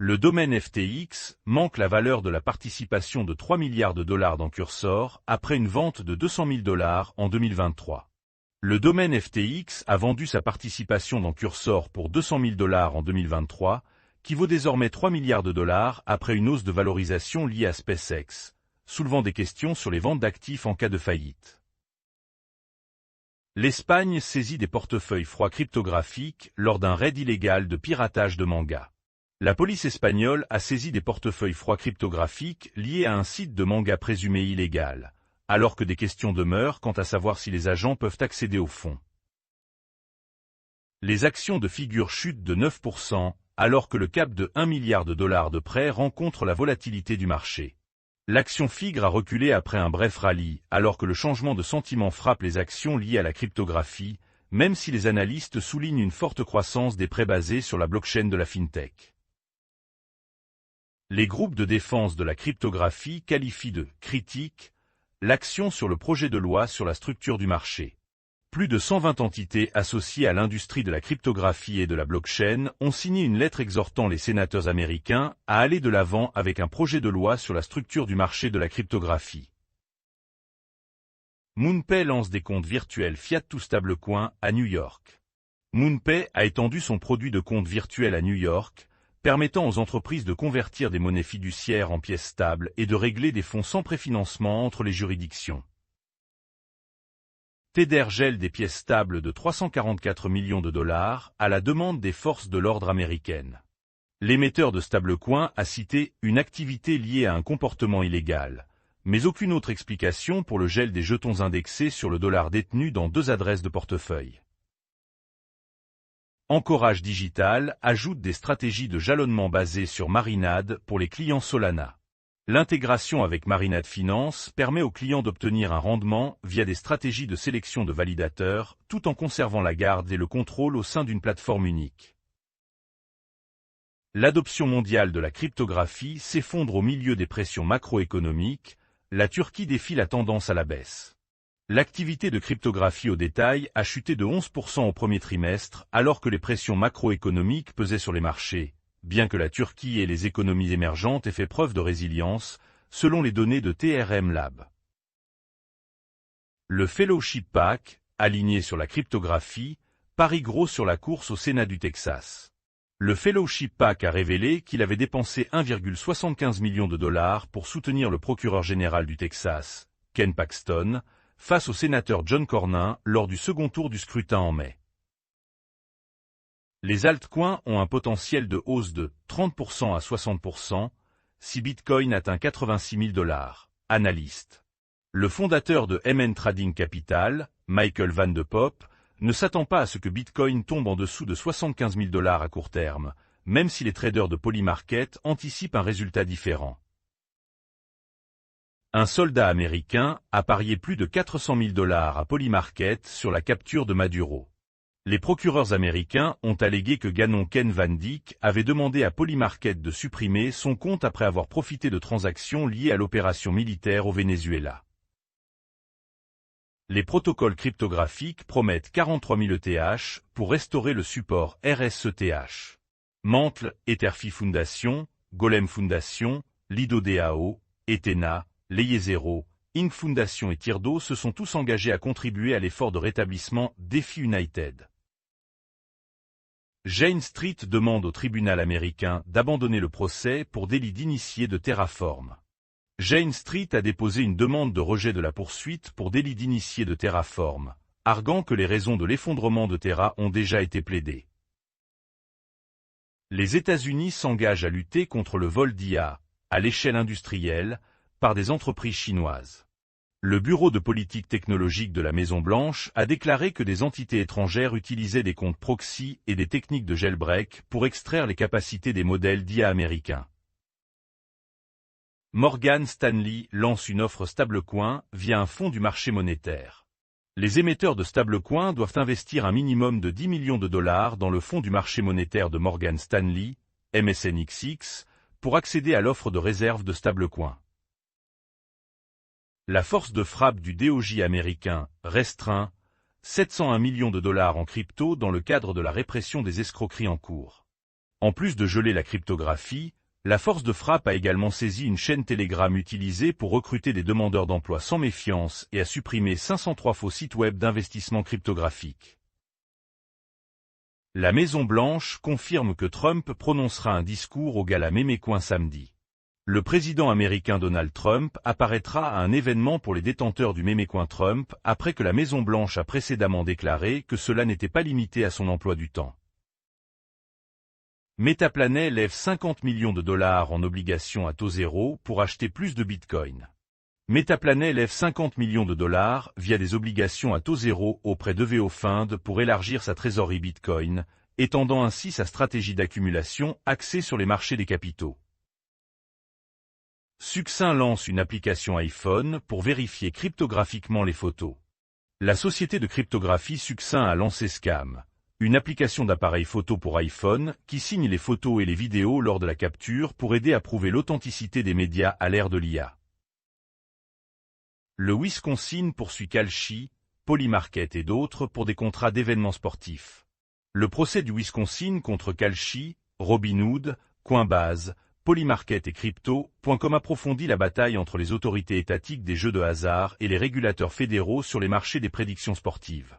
Le domaine FTX manque la valeur de la participation de 3 milliards de dollars dans Cursor après une vente de 200 000 dollars en 2023. Le domaine FTX a vendu sa participation dans Cursor pour 200 000 dollars en 2023, qui vaut désormais 3 milliards de dollars après une hausse de valorisation liée à SpaceX, soulevant des questions sur les ventes d'actifs en cas de faillite. L'Espagne saisit des portefeuilles froids cryptographiques lors d'un raid illégal de piratage de mangas. La police espagnole a saisi des portefeuilles froids cryptographiques liés à un site de manga présumé illégal, alors que des questions demeurent quant à savoir si les agents peuvent accéder aux fonds. Les actions de Figure chutent de 9%, alors que le cap de 1 milliard de dollars de prêts rencontre la volatilité du marché. L'action Figure a reculé après un bref rallye, alors que le changement de sentiment frappe les actions liées à la cryptographie, même si les analystes soulignent une forte croissance des prêts basés sur la blockchain de la fintech. Les groupes de défense de la cryptographie qualifient de « critique » l'action sur le projet de loi sur la structure du marché. Plus de 120 entités associées à l'industrie de la cryptographie et de la blockchain ont signé une lettre exhortant les sénateurs américains à aller de l'avant avec un projet de loi sur la structure du marché de la cryptographie. MoonPay lance des comptes virtuels Fiat2Stablecoin à New York. MoonPay a étendu son produit de compte virtuel à New York, permettant aux entreprises de convertir des monnaies fiduciaires en pièces stables et de régler des fonds sans préfinancement entre les juridictions. Tether gèle des pièces stables de 344 millions de dollars à la demande des forces de l'ordre américaines. L'émetteur de stablecoin a cité une activité liée à un comportement illégal, mais aucune autre explication pour le gel des jetons indexés sur le dollar détenus dans 2 adresses de portefeuille. Anchorage Digital ajoute des stratégies de jalonnement basées sur Marinade pour les clients Solana. L'intégration avec Marinade Finance permet aux clients d'obtenir un rendement via des stratégies de sélection de validateurs, tout en conservant la garde et le contrôle au sein d'une plateforme unique. L'adoption mondiale de la cryptographie s'effondre au milieu des pressions macroéconomiques, la Turquie défie la tendance à la baisse. L'activité de cryptographie au détail a chuté de 11% au premier trimestre alors que les pressions macroéconomiques pesaient sur les marchés, bien que la Turquie et les économies émergentes aient fait preuve de résilience, selon les données de TRM Lab. Le Fellowship PAC, aligné sur la cryptographie, parie gros sur la course au Sénat du Texas. Le Fellowship PAC a révélé qu'il avait dépensé 1,75 million de dollars pour soutenir le procureur général du Texas, Ken Paxton, face au sénateur John Cornyn lors du second tour du scrutin en mai. Les altcoins ont un potentiel de hausse de 30% à 60% si Bitcoin atteint 86 000 dollars, analyste. Le fondateur de MN Trading Capital, Michael Van de Poppe, ne s'attend pas à ce que Bitcoin tombe en dessous de 75 000 dollars à court terme, même si les traders de Polymarket anticipent un résultat différent. Un soldat américain a parié plus de 400 000 dollars à Polymarket sur la capture de Maduro. Les procureurs américains ont allégué que Gannon Ken Van Dyke avait demandé à Polymarket de supprimer son compte après avoir profité de transactions liées à l'opération militaire au Venezuela. Les protocoles cryptographiques promettent 43 000 ETH pour restaurer le support RSETH. Mantle, Etherfi Foundation, Golem Foundation, Lido DAO, Ethena, Layer0, Inc Foundation et Tirdo se sont tous engagés à contribuer à l'effort de rétablissement DeFi United. Jane Street demande au tribunal américain d'abandonner le procès pour délit d'initié de Terraform. Jane Street a déposé une demande de rejet de la poursuite pour délit d'initié de Terraform, arguant que les raisons de l'effondrement de Terra ont déjà été plaidées. Les États-Unis s'engagent à lutter contre le vol d'IA, à l'échelle industrielle, par des entreprises chinoises. Le Bureau de politique technologique de la Maison-Blanche a déclaré que des entités étrangères utilisaient des comptes proxy et des techniques de jailbreak pour extraire les capacités des modèles d'IA américains. Morgan Stanley lance une offre stablecoin via un fonds du marché monétaire. Les émetteurs de stablecoin doivent investir un minimum de 10 millions de dollars dans le fonds du marché monétaire de Morgan Stanley, MSNXX, pour accéder à l'offre de réserve de stablecoin. La force de frappe du DOJ américain restreint 701 millions de dollars en crypto dans le cadre de la répression des escroqueries en cours. En plus de geler la cryptographie, la force de frappe a également saisi une chaîne Telegram utilisée pour recruter des demandeurs d'emploi sans méfiance et a supprimé 503 faux sites web d'investissement cryptographique. La Maison-Blanche confirme que Trump prononcera un discours au gala Mémécoin samedi. Le président américain Donald Trump apparaîtra à un événement pour les détenteurs du Mémécoin Trump après que la Maison-Blanche a précédemment déclaré que cela n'était pas limité à son emploi du temps. Metaplanet lève 50 millions de dollars en obligations à taux zéro pour acheter plus de Bitcoin. Metaplanet lève 50 millions de dollars via des obligations à taux zéro auprès d'EVO Fund pour élargir sa trésorerie Bitcoin, étendant ainsi sa stratégie d'accumulation axée sur les marchés des capitaux. Succinct lance une application iPhone pour vérifier cryptographiquement les photos. La société de cryptographie Succinct a lancé Scam, une application d'appareil photo pour iPhone qui signe les photos et les vidéos lors de la capture pour aider à prouver l'authenticité des médias à l'ère de l'IA. Le Wisconsin poursuit Kalshi, Polymarket et d'autres pour des contrats d'événements sportifs. Le procès du Wisconsin contre Kalshi, Robinhood, Coinbase, Polymarket et Crypto.com approfondit la bataille entre les autorités étatiques des jeux de hasard et les régulateurs fédéraux sur les marchés des prédictions sportives.